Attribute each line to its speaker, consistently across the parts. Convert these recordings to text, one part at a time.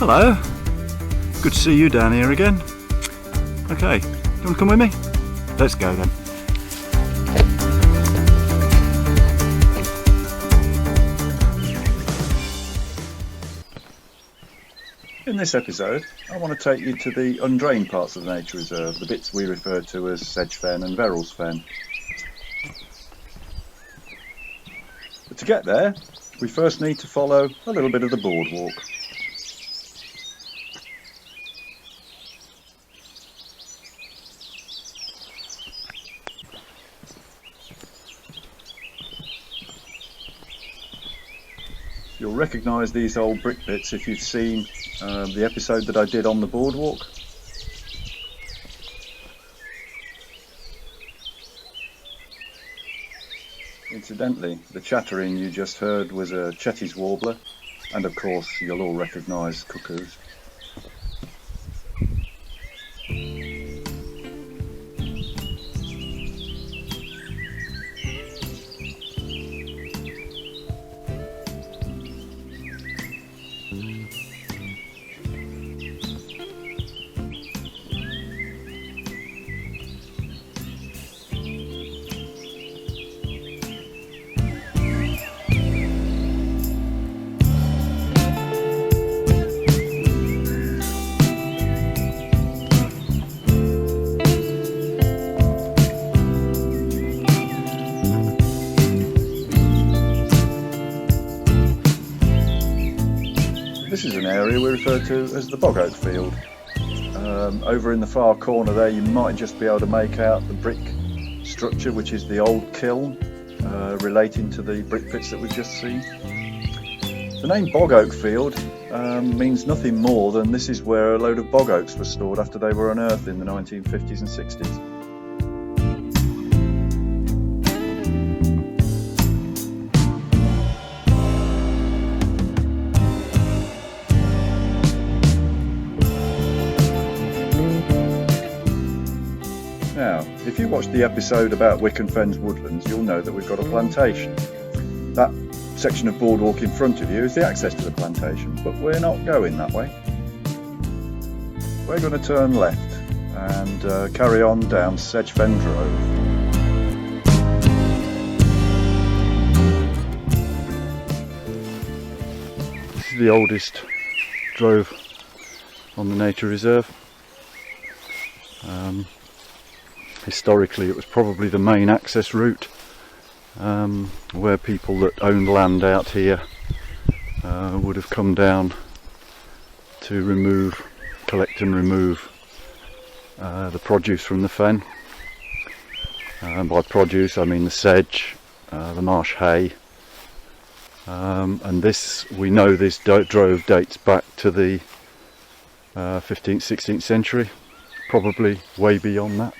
Speaker 1: Hello, good to see you down here again. Okay, you want to come with me? Let's go then. In this episode, I want to take you to the undrained parts of the nature reserve, the bits we refer to as Sedge Fen and Verrill's Fen. But to get there, we first need to follow a little bit of the boardwalk. You'll recognise these old brick bits if you've seen the episode that I did on the boardwalk. Incidentally, the chattering you just heard was a Chetty's warbler, and of course you'll all recognise cuckoos. This is an area we refer to as the bog oak field. Over in the far corner there you might just be able to make out the brick structure, which is the old kiln relating to the brick pits that we've just seen. The name bog oak field means nothing more than this is where a load of bog oaks were stored after they were unearthed in the 1950s and 60s. Now, if you watched the episode about Wicken Fen's woodlands, you'll know that we've got a plantation. That section of boardwalk in front of you is the access to the plantation, but we're not going that way. We're going to turn left and carry on down Sedge Fen Drove. This is the oldest drove on the nature reserve. Historically it was probably the main access route where people that owned land out here would have come down to collect and remove the produce from the fen. By produce I mean the sedge, the marsh hay, and this, we know this drove dates back to the 15th, 16th century, probably way beyond that.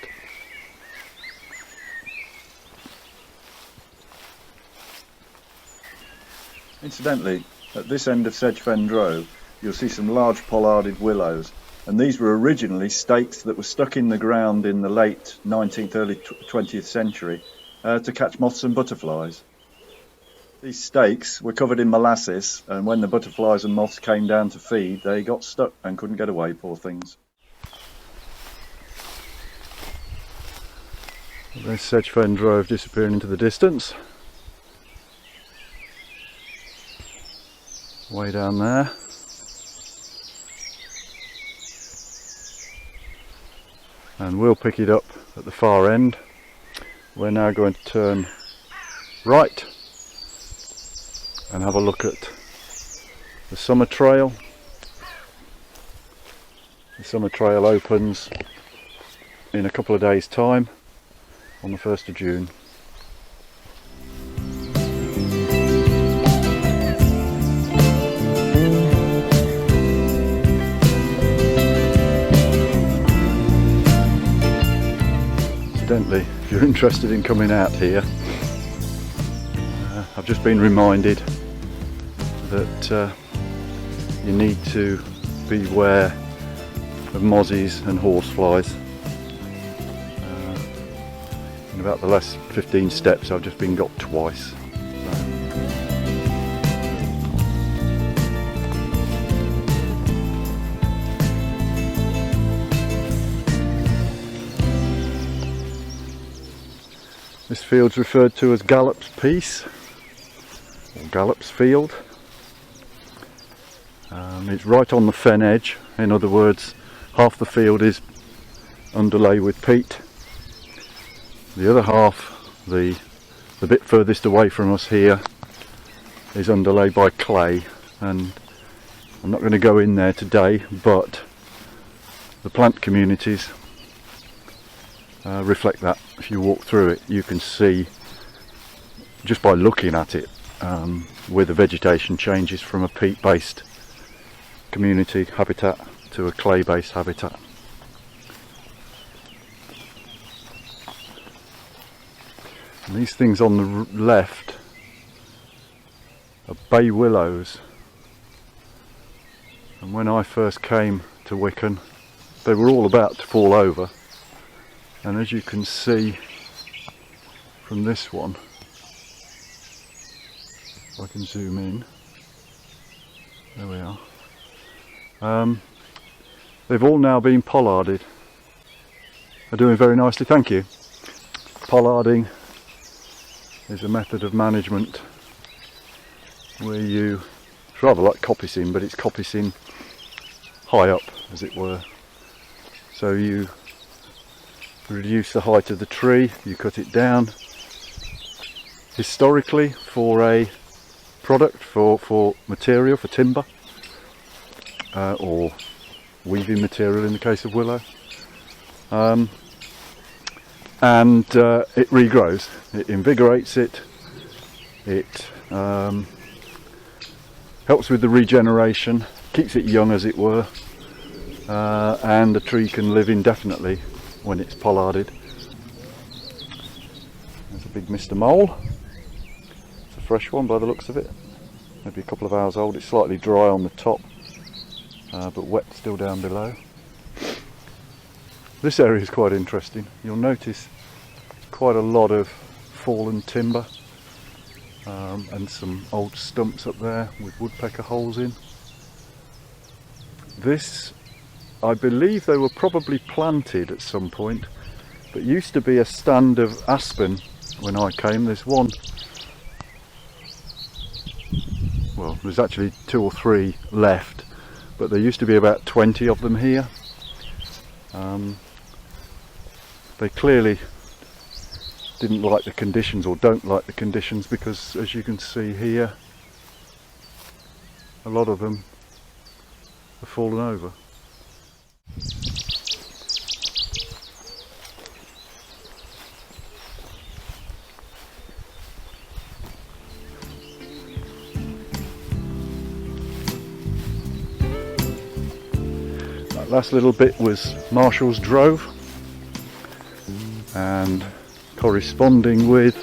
Speaker 1: Incidentally, at this end of Sedge Fen Drove, you'll see some large pollarded willows, and these were originally stakes that were stuck in the ground in the late 19th, early 20th century to catch moths and butterflies. These stakes were covered in molasses, and when the butterflies and moths came down to feed, they got stuck and couldn't get away, poor things. There's Sedge Fen Drove disappearing into the distance. Way down there. And we'll pick it up at the far end. We're now going to turn right and have a look at the summer trail. The summer trail opens in a couple of days' time on the 1st of June. Incidentally, if you're interested in coming out here, I've just been reminded that you need to beware of mozzies and horseflies. In about the last 15 steps I've just been got twice. This field's referred to as Gallop's Piece, or Gallop's Field. It's right on the fen edge. In other words, half the field is underlay with peat. The other half, the bit furthest away from us here, is underlaid by clay, and I'm not going to go in there today, but the plant communities reflect that. If you walk through it, you can see just by looking at it where the vegetation changes from a peat based community habitat to a clay based habitat. And these things on the left are bay willows, and when I first came to Wicken they were all about to fall over, and as you can see from this one, if I can zoom in, there we are, they've all now been pollarded. They're doing very nicely, thank you. Pollarding is a method of management where it's rather like coppicing, but it's coppicing high up, as it were. So you reduce the height of the tree, you cut it down. Historically, for a product, for material, for timber, or weaving material in the case of willow, and it regrows, it invigorates it, it helps with the regeneration, keeps it young as it were, and the tree can live indefinitely when it's pollarded. There's a big Mr. Mole. It's a fresh one by the looks of it, maybe a couple of hours old. It's slightly dry on the top, but wet still down below. This area is quite interesting. You'll notice quite a lot of fallen timber and some old stumps up there with woodpecker holes in. This, I believe they were probably planted at some point, but used to be a stand of aspen when I came. There's one, well, there's actually 2 or 3 left, but there used to be about 20 of them here. They clearly didn't like the conditions, or don't like the conditions, because as you can see here, a lot of them have fallen over. That last little bit was Marshall's Drove, and corresponding with,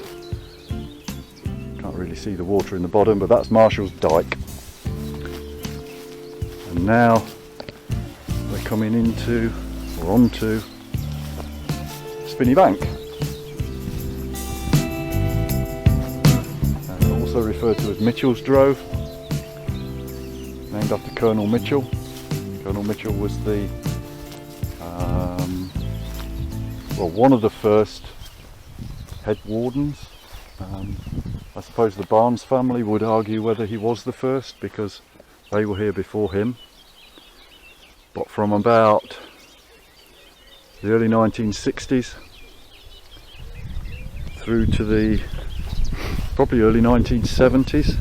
Speaker 1: can't really see the water in the bottom, but that's Marshall's Dyke. And now we're coming into, or onto, Spinney Bank, and also referred to as Mitchell's Drove, named after Colonel Mitchell. Colonel Mitchell was the well, one of the first head wardens. I suppose the Barnes family would argue whether he was the first, because they were here before him. But from about the early 1960s through to the probably early 1970s,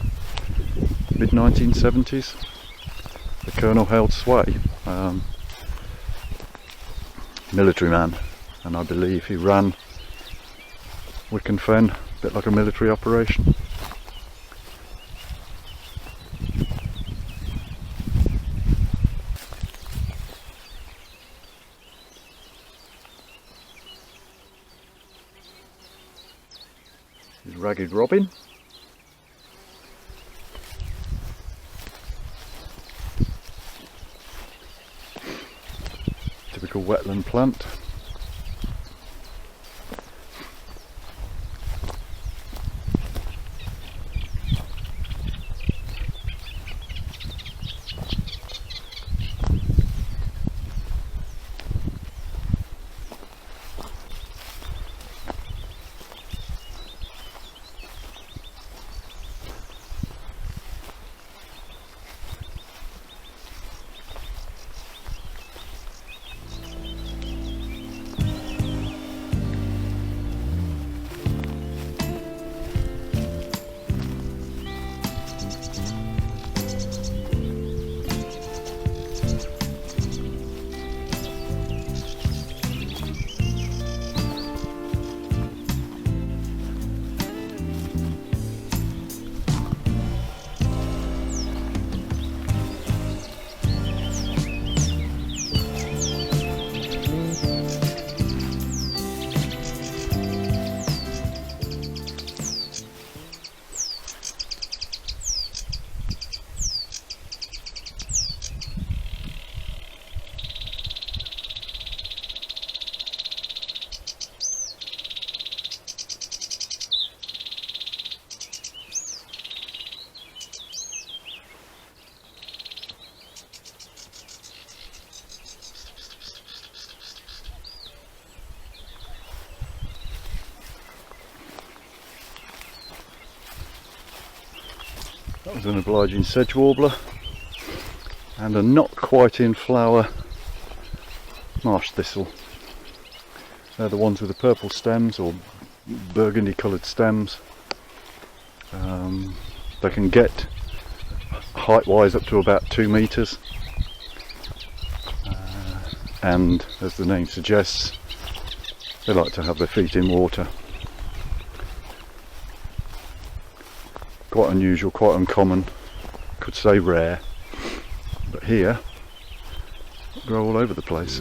Speaker 1: mid 1970s, the Colonel held sway. Military man, and I believe he ran Wicken Fen a bit like a military operation. This is Ragged Robin. Typical wetland plant. That was an obliging sedge warbler, and a not quite in flower marsh thistle. They're the ones with the purple stems or burgundy coloured stems. They can get height wise up to about 2 metres, and as the name suggests, they like to have their feet in water. Quite unusual, quite uncommon, could say rare, but here grow all over the place.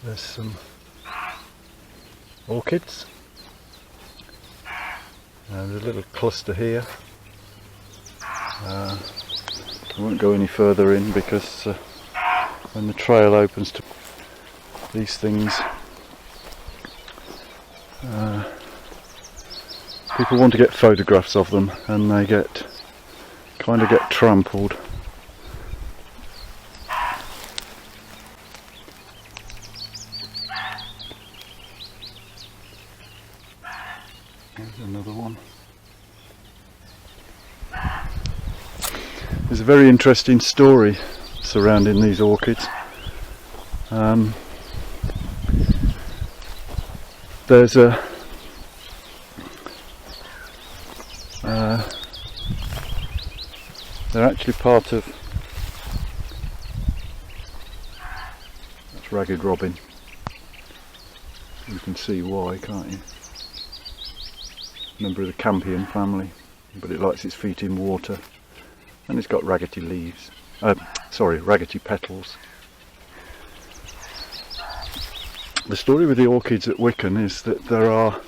Speaker 1: There's some orchids, and there's a little cluster here. I won't go any further in because when the trail opens to these things, people want to get photographs of them, and they kind of get trampled. There's another one. There's a very interesting story surrounding these orchids. There's a they're actually part of, that's ragged robin. You can see why, can't you? Member of the campion family, but it likes its feet in water, and it's got raggedy leaves. Raggedy petals. The story with the orchids at Wicken is that there are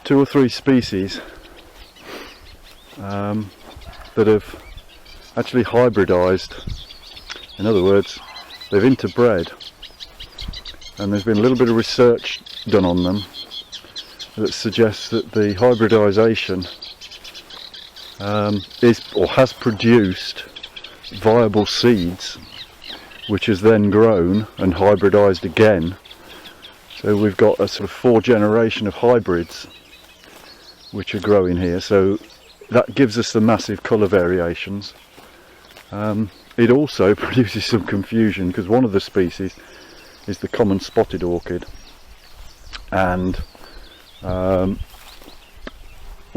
Speaker 1: 2 or 3 species that have actually hybridized. In other words, they've interbred, and there's been a little bit of research done on them that suggests that the hybridization is or has produced viable seeds, which has then grown and hybridized again. So we've got a sort of 4 generation of hybrids which are growing here, so that gives us the massive colour variations. It also produces some confusion because one of the species is the common spotted orchid, and one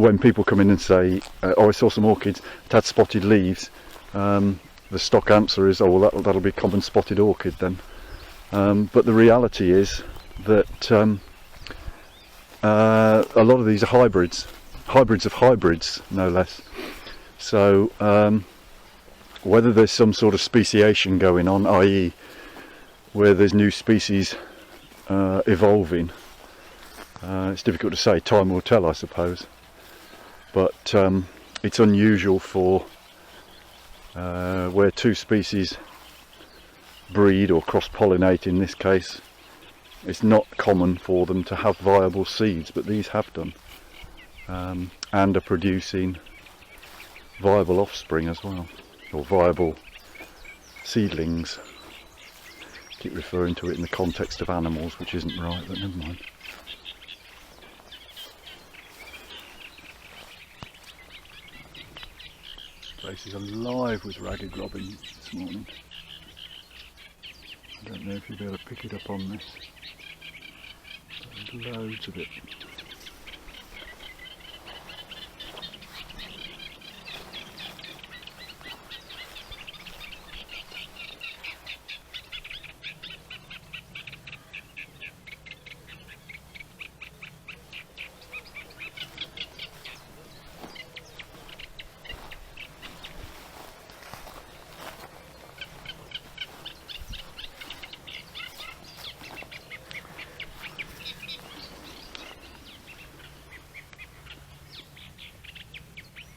Speaker 1: when people come in and say, oh, I saw some orchids, it had spotted leaves, the stock answer is, oh well, that'll be common spotted orchid then. But the reality is that a lot of these are hybrids of hybrids, no less. So whether there's some sort of speciation going on, i.e. where there's new species evolving, it's difficult to say. Time will tell, I suppose. But it's unusual for where two species breed or cross-pollinate in this case. It's not common for them to have viable seeds, but these have done, and are producing viable offspring as well, or viable seedlings. Keep referring to it in the context of animals, which isn't right, but never mind. This place is alive with ragged robin this morning. I don't know if you'll be able to pick it up on this, but there's loads of it.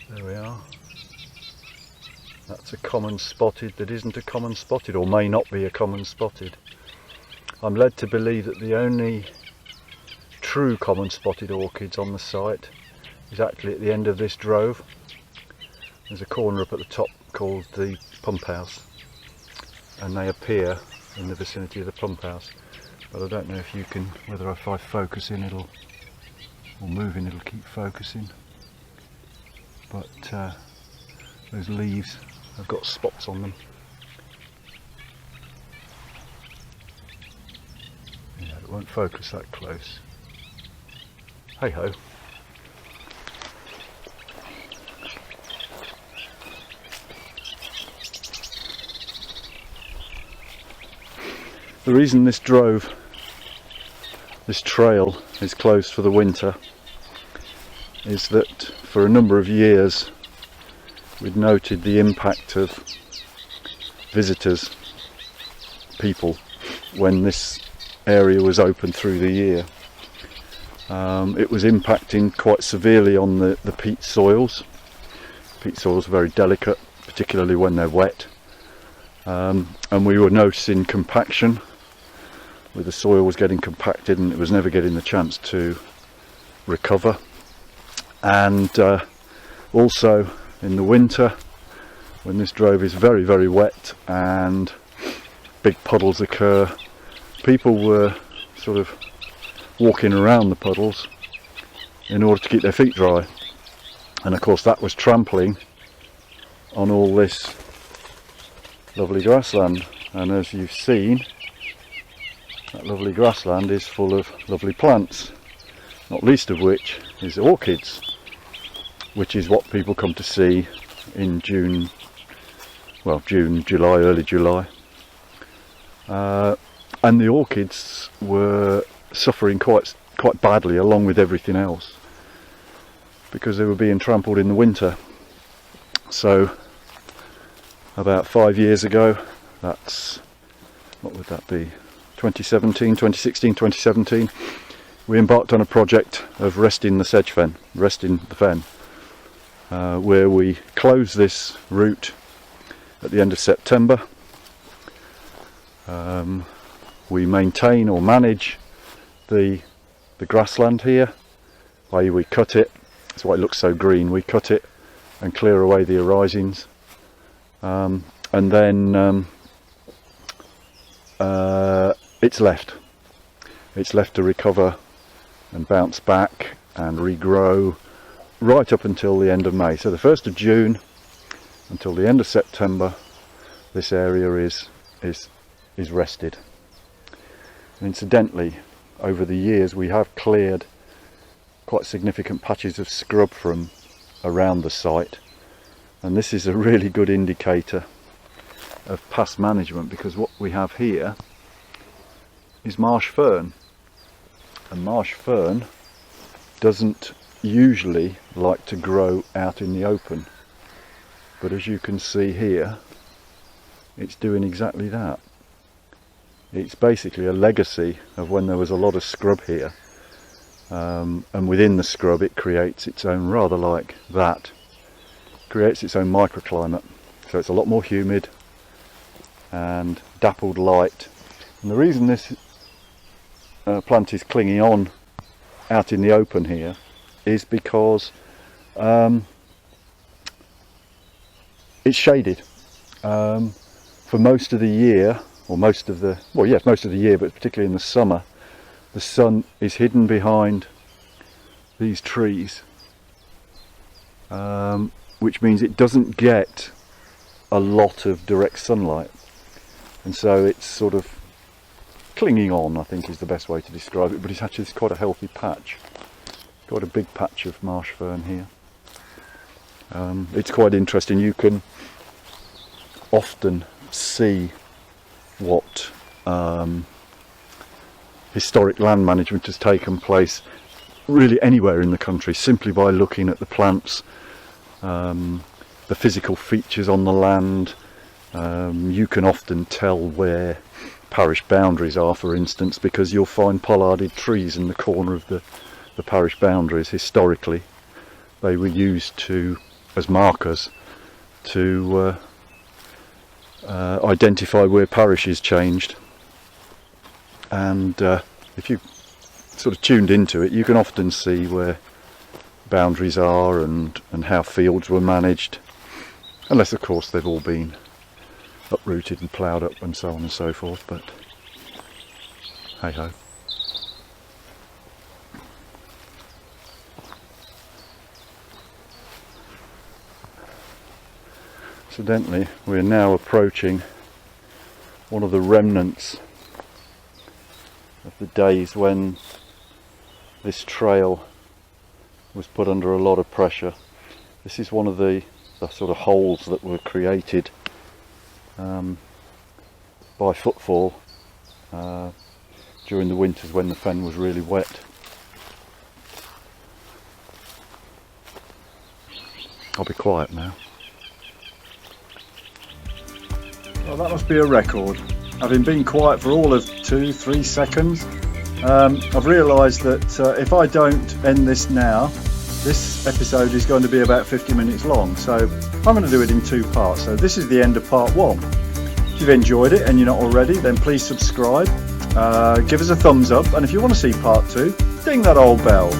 Speaker 1: There we are. That's a common spotted that isn't a common spotted, or may not be a common spotted. I'm led to believe that the only true common spotted orchids on the site is actually at the end of this drove. There's a corner up at the top called the pump house, and they appear in the vicinity of the pump house. But I don't know if you can, whether if I focus in it'll, or moving it'll keep focusing. But those leaves have got spots on them. Yeah, it won't focus that close. Hey ho. The reason this trail is closed for the winter is that for a number of years we'd noted the impact of visitors, people, when this area was open through the year. It was impacting quite severely on the peat soils. Peat soils are very delicate, particularly when they're wet, and we were noticing compaction, where the soil was getting compacted and it was never getting the chance to recover. And also in the winter, when this drove is very, very wet and big puddles occur, people were sort of walking around the puddles in order to keep their feet dry. And of course that was trampling on all this lovely grassland. And as you've seen, that lovely grassland is full of lovely plants, not least of which is orchids, which is what people come to see in June, July, early July. And the orchids were suffering quite badly, along with everything else, because they were being trampled in the winter. So about 5 years ago, that's, what would that be, 2017, we embarked on a project of resting the sedge fen, resting the fen, where we close this route at the end of September. We maintain or manage the grassland here, i.e. we cut it, that's why it looks so green, we cut it and clear away the arisings, and then it's left to recover and bounce back and regrow right up until the end of May. So the 1st of June until the end of September, this area is rested. And incidentally, over the years we have cleared quite significant patches of scrub from around the site, and this is a really good indicator of past management, because what we have here is marsh fern, and marsh fern doesn't usually like to grow out in the open, but as you can see here, it's doing exactly that. It's basically a legacy of when there was a lot of scrub here, and within the scrub it creates its own, rather like that, creates its own microclimate. So it's a lot more humid and dappled light, and the reason this plant is clinging on out in the open here is because it's shaded for most of the year, or most of the year, but particularly in the summer, the sun is hidden behind these trees, which means it doesn't get a lot of direct sunlight, and so it's sort of clinging on, I think is the best way to describe it. But it's actually quite a healthy patch, quite a big patch of marsh fern here. It's quite interesting. You can often see what historic land management has taken place really anywhere in the country, simply by looking at the plants, the physical features on the land. You can often tell where parish boundaries are, for instance, because you'll find pollarded trees in the corner of the parish boundaries. Historically, they were used as markers to identify where parishes changed, and if you sort of tuned into it, you can often see where boundaries are and how fields were managed, unless of course they've all been uprooted and ploughed up and so on and so forth, but hey ho. Incidentally, we're now approaching one of the remnants of the days when this trail was put under a lot of pressure. This is one of the sort of holes that were created by footfall during the winters when the fen was really wet. I'll be quiet now. Well, that must be a record. Having been quiet for all of 2-3 seconds, I've realised that if I don't end this now, this episode is going to be about 50 minutes long, so I'm going to do it in 2 parts. So this is the end of part 1. If you've enjoyed it and you're not already, then please subscribe, give us a thumbs up, and if you want to see part 2, ding that old bell.